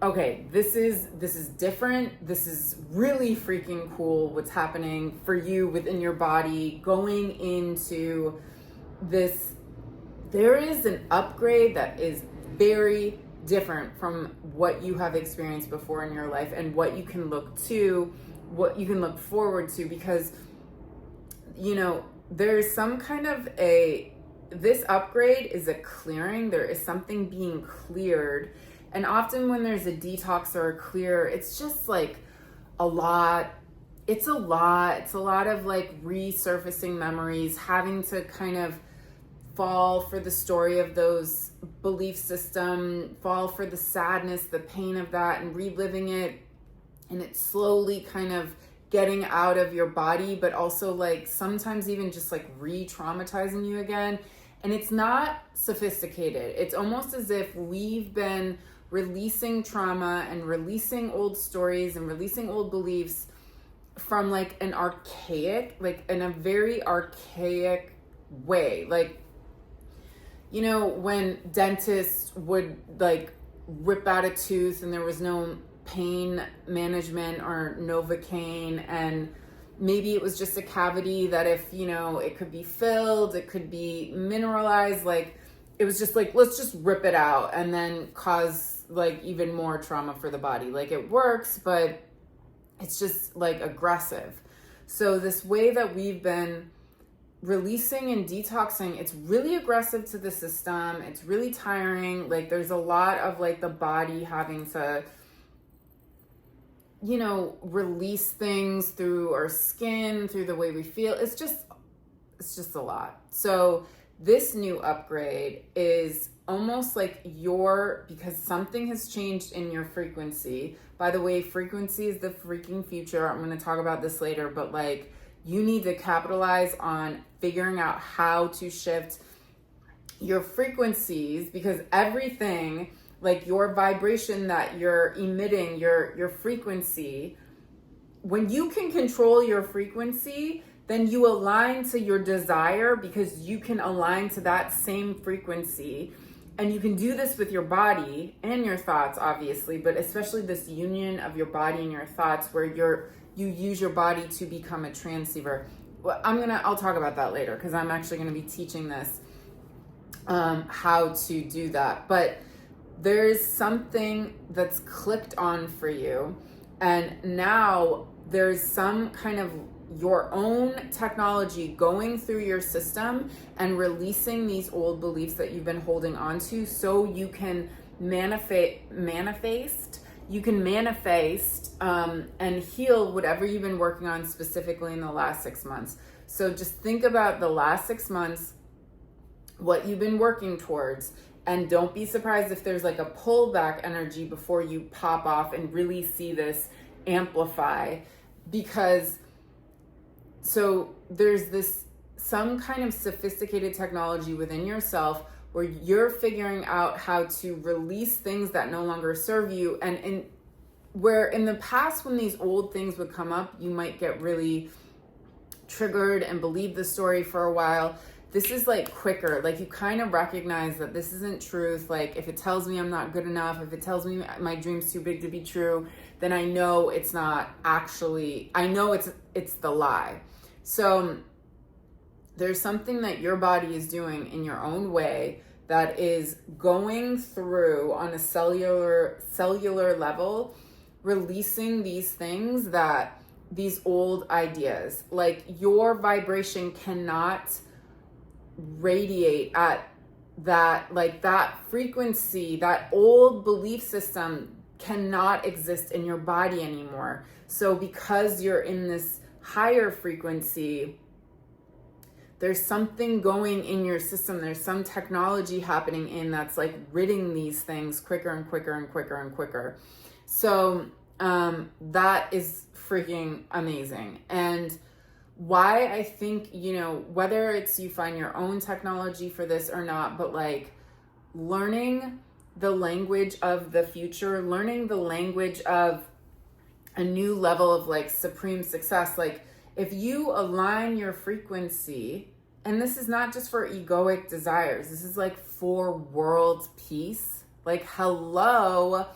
okay, this is different. This is really freaking cool what's happening for you within your body going into this. There is an upgrade that is very different from what you have experienced before in your life, and what you can look to, what you can look forward to, because there's some kind of this upgrade is a clearing. There is something being cleared. And often when there's a detox or a clear, it's just like a lot. It's a lot of like resurfacing memories, having to kind of fall for the story of those belief system, fall for the sadness, the pain of that, and reliving it. And it's slowly kind of getting out of your body, but also like sometimes even just like re-traumatizing you again. And it's not sophisticated. It's almost as if we've been releasing trauma and releasing old stories and releasing old beliefs from like an archaic, like in a very archaic way. Like, when dentists would like rip out a tooth and there was no pain management or Novocaine, and maybe it was just a cavity that if, it could be filled, it could be mineralized, like it was just like, let's just rip it out and then cause like even more trauma for the body. Like it works, but it's just like aggressive. So this way that we've been releasing and detoxing, it's really aggressive to the system. It's really tiring. Like there's a lot of like the body having to, release things through our skin, through the way we feel. It's just a lot. So this new upgrade is almost like because something has changed in your frequency. By the way, frequency is the freaking future. I'm going to talk about this later, but like you need to capitalize on figuring out how to shift your frequencies, because everything, like your vibration that you're emitting, your frequency, when you can control your frequency, then you align to your desire, because you can align to that same frequency. And you can do this with your body and your thoughts, obviously, but especially this union of your body and your thoughts, where you use your body to become a transceiver. Well, I'll talk about that later, because I'm actually going to be teaching this, how to do that. But there's something that's clicked on for you, and now there's some kind of your own technology going through your system and releasing these old beliefs that you've been holding on to, so you can manifest and heal whatever you've been working on specifically in the last 6 months. So just think about the last 6 months, what you've been working towards, and don't be surprised if there's like a pullback energy before you pop off and really see this amplify. Because so there's some kind of sophisticated technology within yourself where you're figuring out how to release things that no longer serve you. And where in the past, when these old things would come up, you might get really triggered and believe the story for a while. This is like quicker. Like you kind of recognize that this isn't truth. Like if it tells me I'm not good enough, if it tells me my dream's too big to be true, then I know it's not actually, I know it's the lie. So there's something that your body is doing in your own way that is going through on a cellular level, releasing these things, that these old ideas, like your vibration cannot radiate at that, like that frequency, that old belief system cannot exist in your body anymore. So because you're in this higher frequency, there's something going in your system. There's some technology happening in that's like ridding these things quicker and quicker and quicker and quicker. So that is freaking amazing. And why I think, whether it's you find your own technology for this or not, but like learning the language of the future, learning the language of a new level of like supreme success. Like if you align your frequency, and this is not just for egoic desires, this is like for world peace. Like, hello,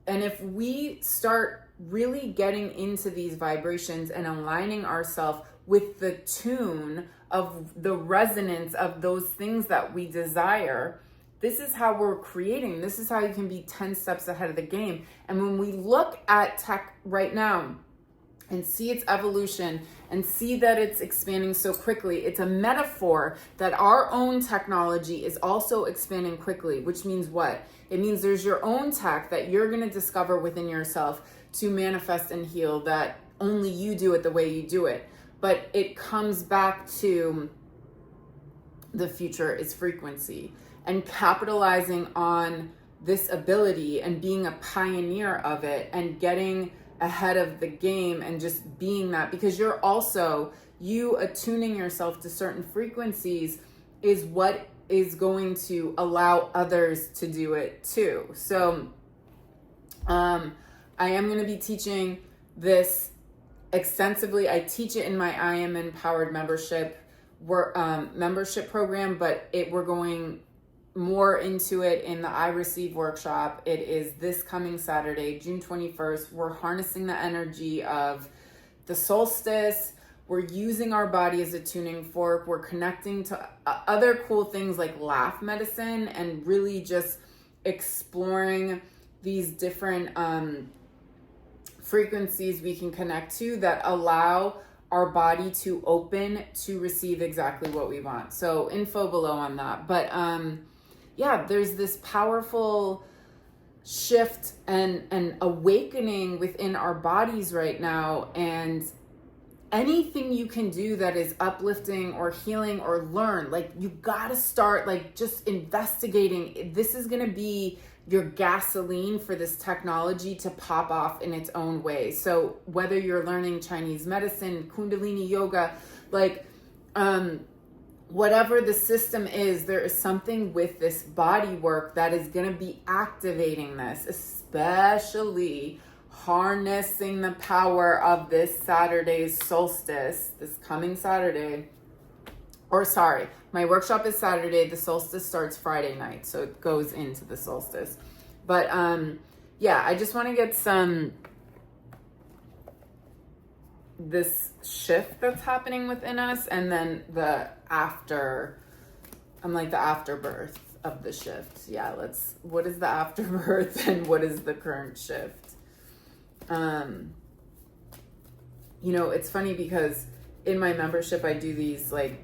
And if we start really getting into these vibrations and aligning ourselves with the tune of the resonance of those things that we desire, this is how we're creating. This is how you can be 10 steps ahead of the game. And when we look at tech right now and see its evolution and see that it's expanding so quickly, it's a metaphor that our own technology is also expanding quickly, which means what? It means there's your own tech that you're going to discover within yourself to manifest and heal, that only you do it the way you do it. But it comes back to the future is frequency, and capitalizing on this ability and being a pioneer of it and getting ahead of the game and just being that, because you're also, you attuning yourself to certain frequencies is what is going to allow others to do it too. So I am going to be teaching this extensively. I teach it in my I Am Empowered membership program, but we're going more into it in the I Receive workshop. It is this coming Saturday, June 21st. We're harnessing the energy of the solstice. We're using our body as a tuning fork. We're connecting to other cool things like laugh medicine and really just exploring these different frequencies we can connect to that allow our body to open to receive exactly what we want. So info below on that. But yeah, there's this powerful shift and awakening within our bodies right now. And anything you can do that is uplifting or healing or learn, like you gotta start like just investigating. This is gonna be your gasoline for this technology to pop off in its own way. So whether you're learning Chinese medicine, Kundalini yoga, like whatever the system is, there is something with this body work that is going to be activating this, especially harnessing the power of this Saturday's solstice, this coming Saturday. Or sorry, my workshop is Saturday. The solstice starts Friday night, so it goes into the solstice. But yeah, I just want to get this shift that's happening within us, and then the afterbirth of the shift. Yeah, what is the afterbirth and what is the current shift? It's funny because in my membership, I do these like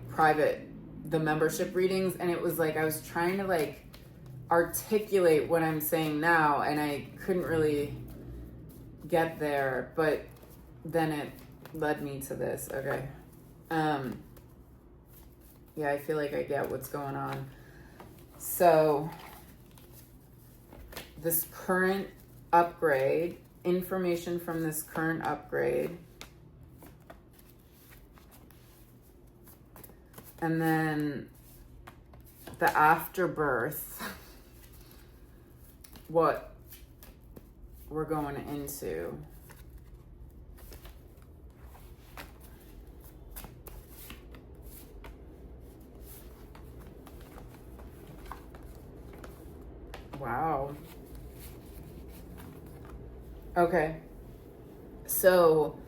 the membership readings, and it was like, I was trying to like articulate what I'm saying now, and I couldn't really get there, but then it led me to this. Okay. Yeah, I feel like I get what's going on. So this current upgrade, information from this current upgrade, and then the afterbirth, what we're going into. Wow. Okay. So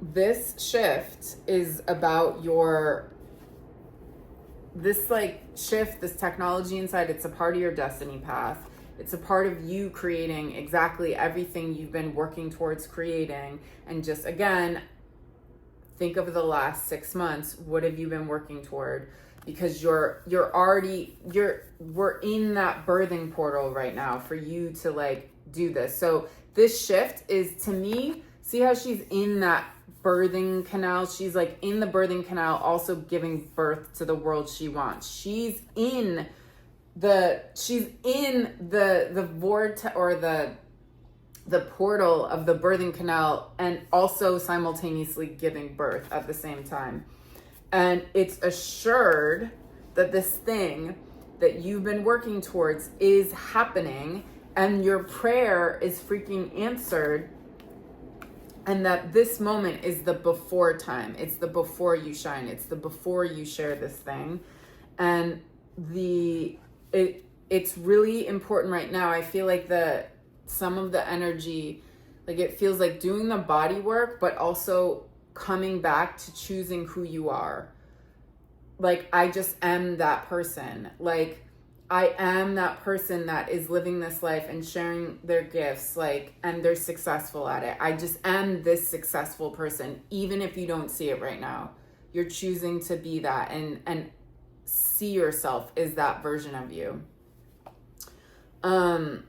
this shift is about this technology inside. It's a part of your destiny path. It's a part of you creating exactly everything you've been working towards creating. And just again, think of the last 6 months. What have you been working toward? Because we're in that birthing portal right now for you to like do this. So this shift is, to me, see how she's in that birthing canal? She's like in the birthing canal, also giving birth to the world she wants. She's in the vortex or the portal of the birthing canal, and also simultaneously giving birth at the same time. And it's assured that this thing that you've been working towards is happening, and your prayer is freaking answered, and that this moment is the before time. It's the before you shine. It's the before you share this thing. And it's really important right now. I feel like some of the energy, like it feels like doing the body work, but also coming back to choosing who you are. Like, I just am that person. Like, I am that person that is living this life and sharing their gifts, like, and they're successful at it. I just am this successful person, even if you don't see it right now. You're choosing to be that and see yourself as that version of you. And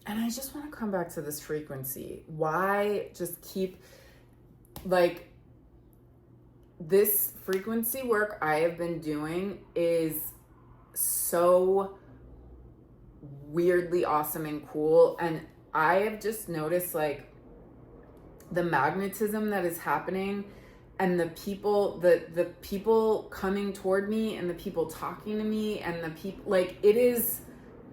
I just want to come back to this frequency. Why just keep, like, this frequency work I have been doing is so weirdly awesome and cool. And I have just noticed, like, the magnetism that is happening and the people, the people coming toward me and the people talking to me and the people, like, it is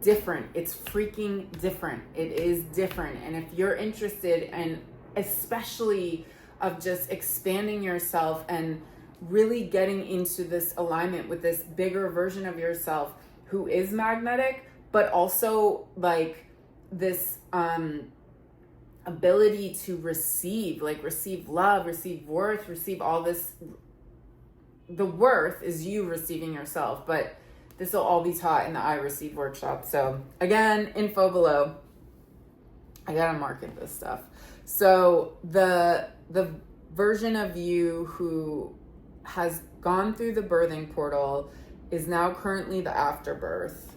different. It's freaking different. It is different. And if you're interested, and especially of just expanding yourself and really getting into this alignment with this bigger version of yourself who is magnetic, but also like this ability to receive love, receive worth, receive all this. The worth is you receiving yourself, but this will all be taught in the I Receive workshop. So again, info below. I gotta market this stuff. So the version of you who has gone through the birthing portal is now currently the afterbirth.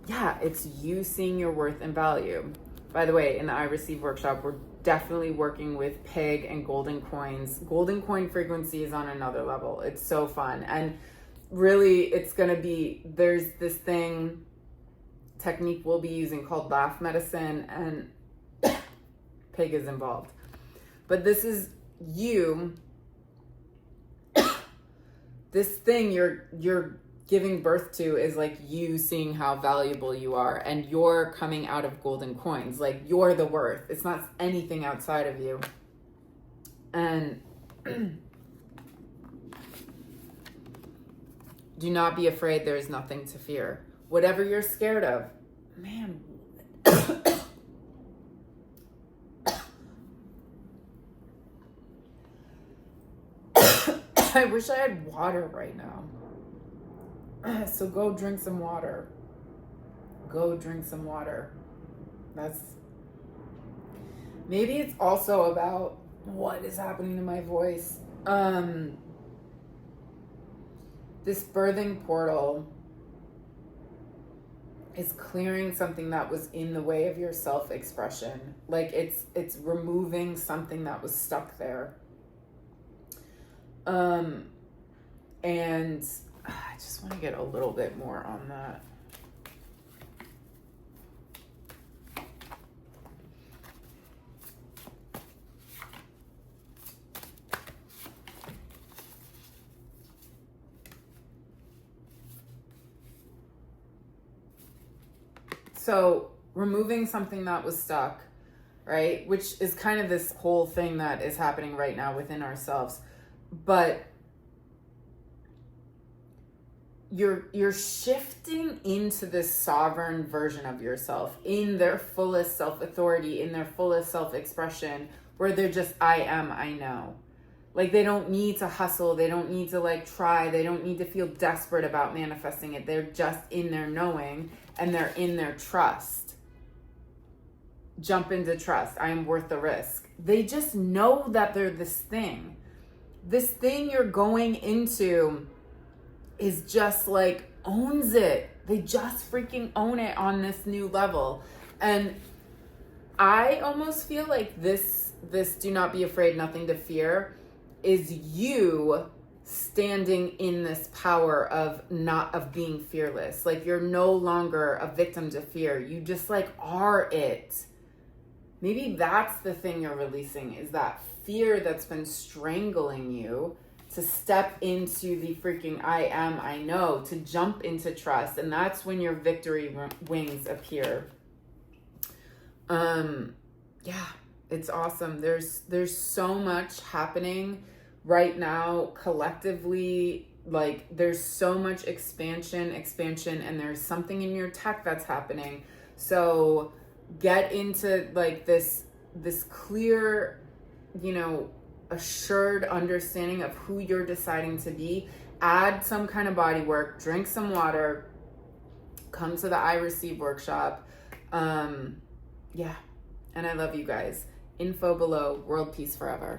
Yeah, it's you seeing your worth and value. By the way, in the I Receive workshop, we're definitely working with pig and golden coins. Golden coin frequency is on another level. It's so fun. And really, it's going to be, there's this technique we'll be using called laugh medicine, and pig is involved. But this is you, this thing you're giving birth to is like you seeing how valuable you are, and you're coming out of golden coins. Like, you're the worth. It's not anything outside of you. And do not be afraid. There is nothing to fear. Whatever you're scared of, man. I wish I had water right now. So go drink some water. Go drink some water. Maybe it's also about what is happening to my voice. This birthing portal is clearing something that was in the way of your self-expression. Like, it's removing something that was stuck there. And I just want to get a little bit more on that. So removing something that was stuck, right? Which is kind of this whole thing that is happening right now within ourselves. But you're shifting into this sovereign version of yourself in their fullest self-authority, in their fullest self-expression, where they're just, I am, I know. Like, they don't need to hustle. They don't need to like try. They don't need to feel desperate about manifesting it. They're just in their knowing, and they're in their trust. Jump into trust. I am worth the risk. They just know that they're this thing. This thing you're going into is just like owns it. They just freaking own it on this new level. And I almost feel like this do not be afraid, nothing to fear is you standing in this power of being fearless. Like, you're no longer a victim to fear. You just like are it. Maybe that's the thing you're releasing, is that fear that's been strangling you to step into the freaking I am, I know, to jump into trust. And that's when your victory wings appear. Yeah, it's awesome. There's so much happening right now collectively. Like, there's so much expansion, and there's something in your tech that's happening. So get into like this clear, assured understanding of who you're deciding to be. Add some kind of body work, drink some water, come to the I Receive workshop. Yeah. And I love you guys. Info below. World peace forever.